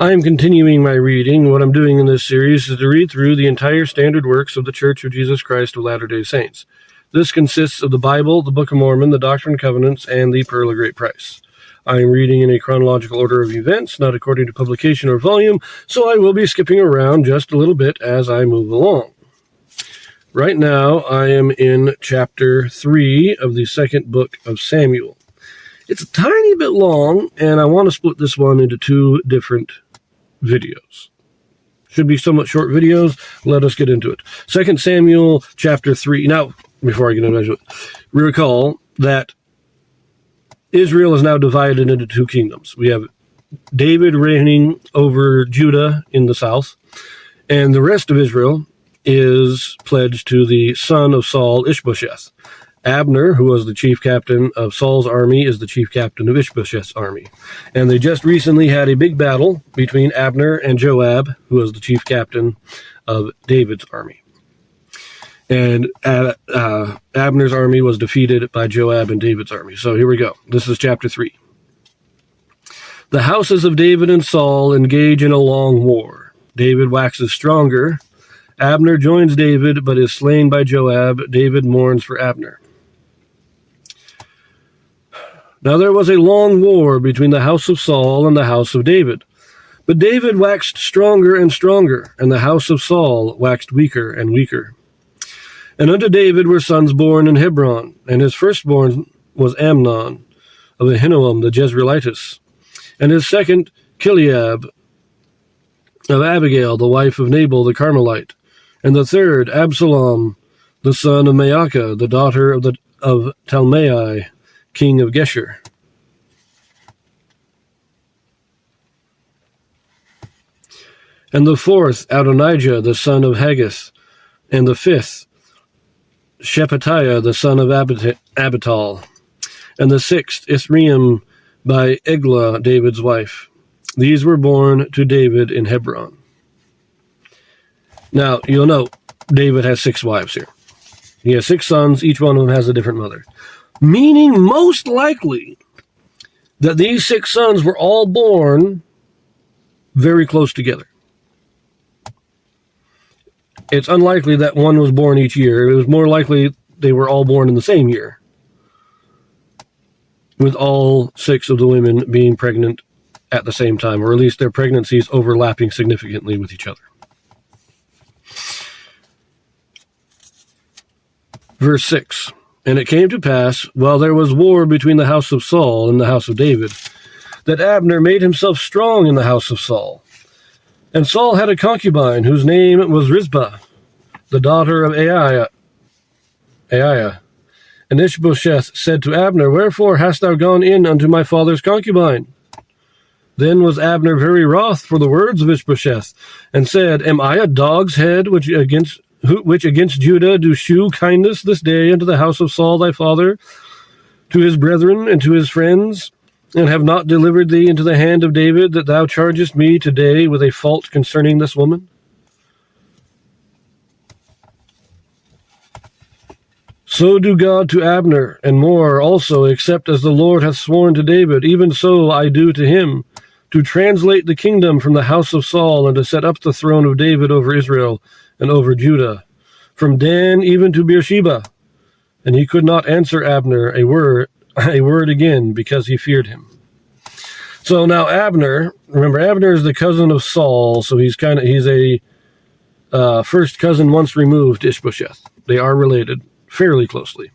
I am continuing my reading. What I'm doing in this series is to read through the entire standard works of the Church of Jesus Christ of Latter-day Saints. This consists of the Bible, the Book of Mormon, the Doctrine and Covenants, and the Pearl of Great Price. I am reading in a chronological order of events, not according to publication or volume, so I will be skipping around just a little bit as I move along. Right now, I am in chapter 3 of the second book of Samuel. It's a tiny bit long, and I want to split this one into two different videos. Should be somewhat short videos. Let us get into it. 2 Samuel chapter 3. Now, before I get into it, recall that Israel is now divided into two kingdoms. We have David reigning over Judah in the south, and the rest of Israel is pledged to the son of Saul, Ishbosheth. Abner, who was the chief captain of Saul's army, is the chief captain of Ishbosheth's army. And they just recently had a big battle between Abner and Joab, who was the chief captain of David's army. And Abner's army was defeated by Joab and David's army. So here we go. This is chapter 3. The houses of David and Saul engage in a long war. David waxes stronger. Abner joins David, but is slain by Joab. David mourns for Abner. Now there was a long war between the house of Saul and the house of David. But David waxed stronger and stronger, and the house of Saul waxed weaker and weaker. And unto David were sons born in Hebron, and his firstborn was Amnon, of Ahinoam the Jezreelitess, and his second Chileab, of Abigail, the wife of Nabal the Carmelite, and the third Absalom, the son of Maacah, the daughter of Talmai, king of Geshur. And the fourth Adonijah, the son of Haggith, and the fifth Shephatiah, the son of Abital, and the sixth Ithream by Eglah, David's wife. These were born to David in Hebron. Now, you'll note David has 6 wives here. He has 6 sons, each one of them has a different mother. Meaning, most likely, that these 6 sons were all born very close together. It's unlikely that one was born each year. It was more likely they were all born in the same year, with all 6 of the women being pregnant at the same time, or at least their pregnancies overlapping significantly with each other. Verse 6. And it came to pass, while there was war between the house of Saul and the house of David, that Abner made himself strong in the house of Saul. And Saul had a concubine, whose name was Rizpah, the daughter of Aiah. And Ishbosheth said to Abner, Wherefore hast thou gone in unto my father's concubine? Then was Abner very wroth for the words of Ishbosheth, and said, Am I a dog's head which against Judah do shew kindness this day unto the house of Saul thy father, to his brethren and to his friends, and have not delivered thee into the hand of David, that thou chargest me today with a fault concerning this woman? So do God to Abner, and more also, except as the Lord hath sworn to David, even so I do to him, to translate the kingdom from the house of Saul, and to set up the throne of David over Israel and over Judah, from Dan even to Beersheba. And he could not answer Abner a word again, because he feared him. So now Abner, remember, Abner is the cousin of Saul, so he's a first cousin once removed, Ishbosheth. They are related fairly closely.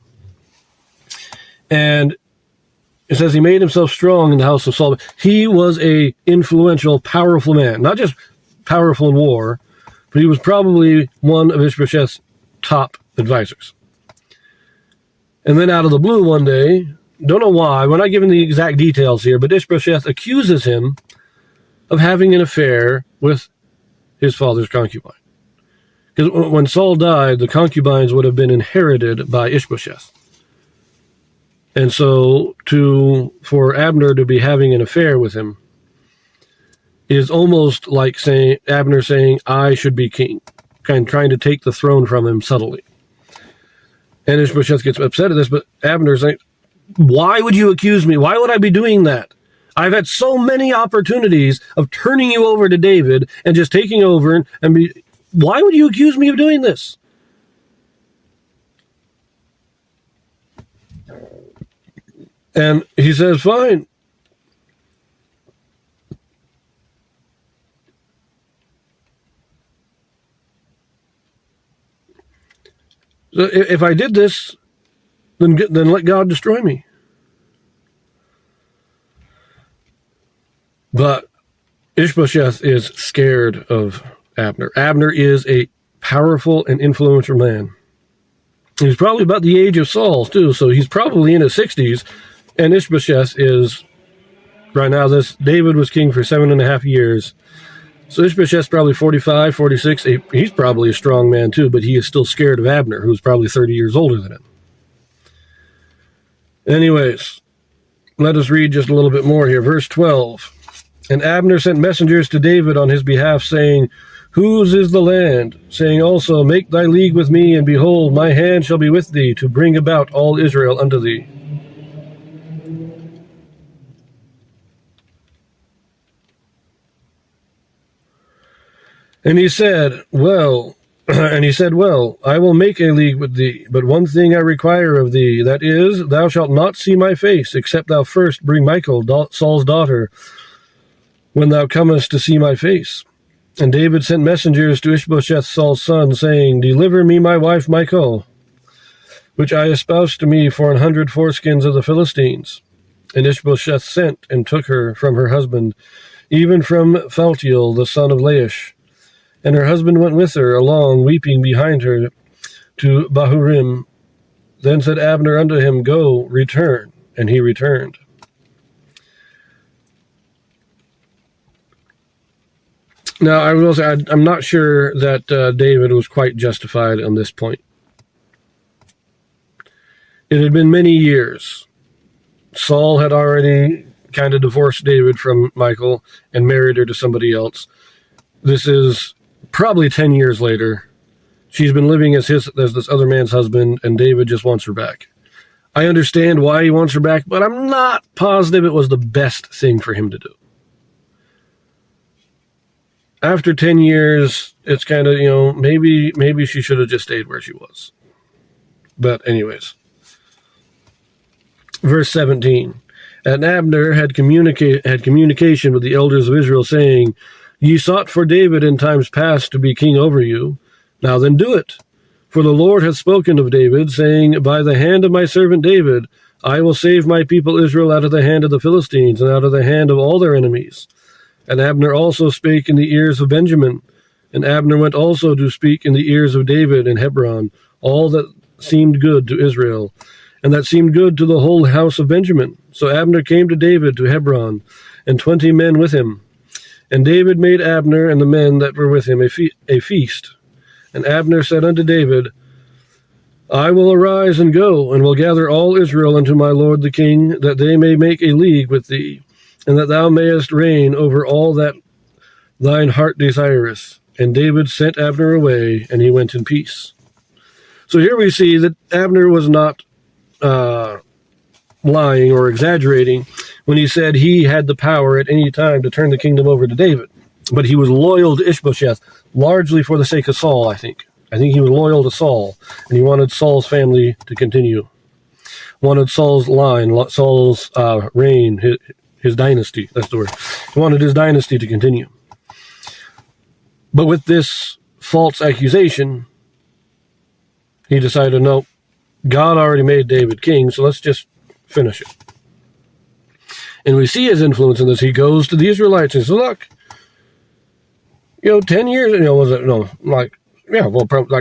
And it says he made himself strong in the house of Saul. He was a influential, powerful man, not just powerful in war, but he was probably one of Ishbosheth's top advisors. And then out of the blue one day, don't know why, we're not given the exact details here, but Ishbosheth accuses him of having an affair with his father's concubine. Because when Saul died, the concubines would have been inherited by Ishbosheth. And so for Abner to be having an affair with him is almost like Abner saying, I should be king, kind of trying to take the throne from him subtly. And Ishbosheth gets upset at this, but Abner's like, why would you accuse me? Why would I be doing that? I've had so many opportunities of turning you over to David and just taking over and be, why would you accuse me of doing this? And he says, fine. So if I did this, then let God destroy me. But Ishbosheth is scared of Abner. Abner is a powerful and influential man. He's probably about the age of Saul, too, so he's probably in his 60s. And Ishbosheth is, right now, David was king for 7.5 years. So Ishbosheth's probably 45, 46. He's probably a strong man, too, but he is still scared of Abner, who's probably 30 years older than him. Anyways, let us read just a little bit more here. Verse 12. And Abner sent messengers to David on his behalf, saying, Whose is the land? Saying also, Make thy league with me, and behold, my hand shall be with thee, to bring about all Israel unto thee. And he said, Well, I will make a league with thee, but one thing I require of thee, that is, thou shalt not see my face, except thou first bring Michal, Saul's daughter, when thou comest to see my face. And David sent messengers to Ishbosheth, Saul's son, saying, Deliver me my wife Michal, which I espoused to me for 100 foreskins of the Philistines. And Ishbosheth sent and took her from her husband, even from Phaltiel, the son of Laish. And her husband went with her along, weeping behind her, to Bahurim. Then said Abner unto him, Go, return. And he returned. Now, I will say, I'm not sure that David was quite justified on this point. It had been many years. Saul had already kind of divorced David from Michal and married her to somebody else. This is probably 10 years later. She's been living as this other man's husband, and David just wants her back. I understand why he wants her back, but I'm not positive it was the best thing for him to do. After 10 years, it's kind of, maybe she should have just stayed where she was. But anyways. Verse 17. And Abner had communication with the elders of Israel, saying, Ye sought for David in times past to be king over you. Now then do it. For the Lord hath spoken of David, saying, By the hand of my servant David, I will save my people Israel out of the hand of the Philistines, and out of the hand of all their enemies. And Abner also spake in the ears of Benjamin. And Abner went also to speak in the ears of David in Hebron, all that seemed good to Israel, and that seemed good to the whole house of Benjamin. So Abner came to David to Hebron, and 20 men with him. And David made Abner and the men that were with him a feast. And Abner said unto David, I will arise and go, and will gather all Israel unto my lord the king, that they may make a league with thee, and that thou mayest reign over all that thine heart desireth. And David sent Abner away, and he went in peace. So here we see that Abner was not lying or exaggerating when he said he had the power at any time to turn the kingdom over to David. But he was loyal to Ishbosheth, largely for the sake of Saul, I think. I think he was loyal to Saul, and he wanted Saul's family to continue. Wanted Saul's line, Saul's reign, his dynasty, that's the word. He wanted his dynasty to continue. But with this false accusation, he decided, no, God already made David king, so let's just finish it. And we see his influence in this. He goes to the Israelites and says, look, 10 years, like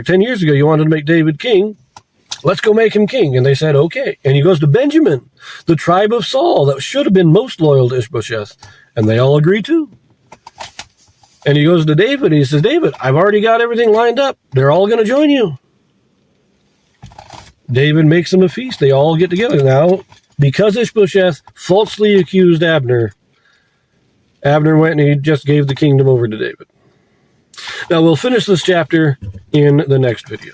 10 years ago, you wanted to make David king. Let's go make him king. And they said, okay. And he goes to Benjamin, the tribe of Saul, that should have been most loyal to Ishbosheth. And they all agree too. And he goes to David, and he says, David, I've already got everything lined up. They're all going to join you. David makes them a feast. They all get together. Now, because Ishbosheth falsely accused Abner, Abner went and he just gave the kingdom over to David. Now, we'll finish this chapter in the next video.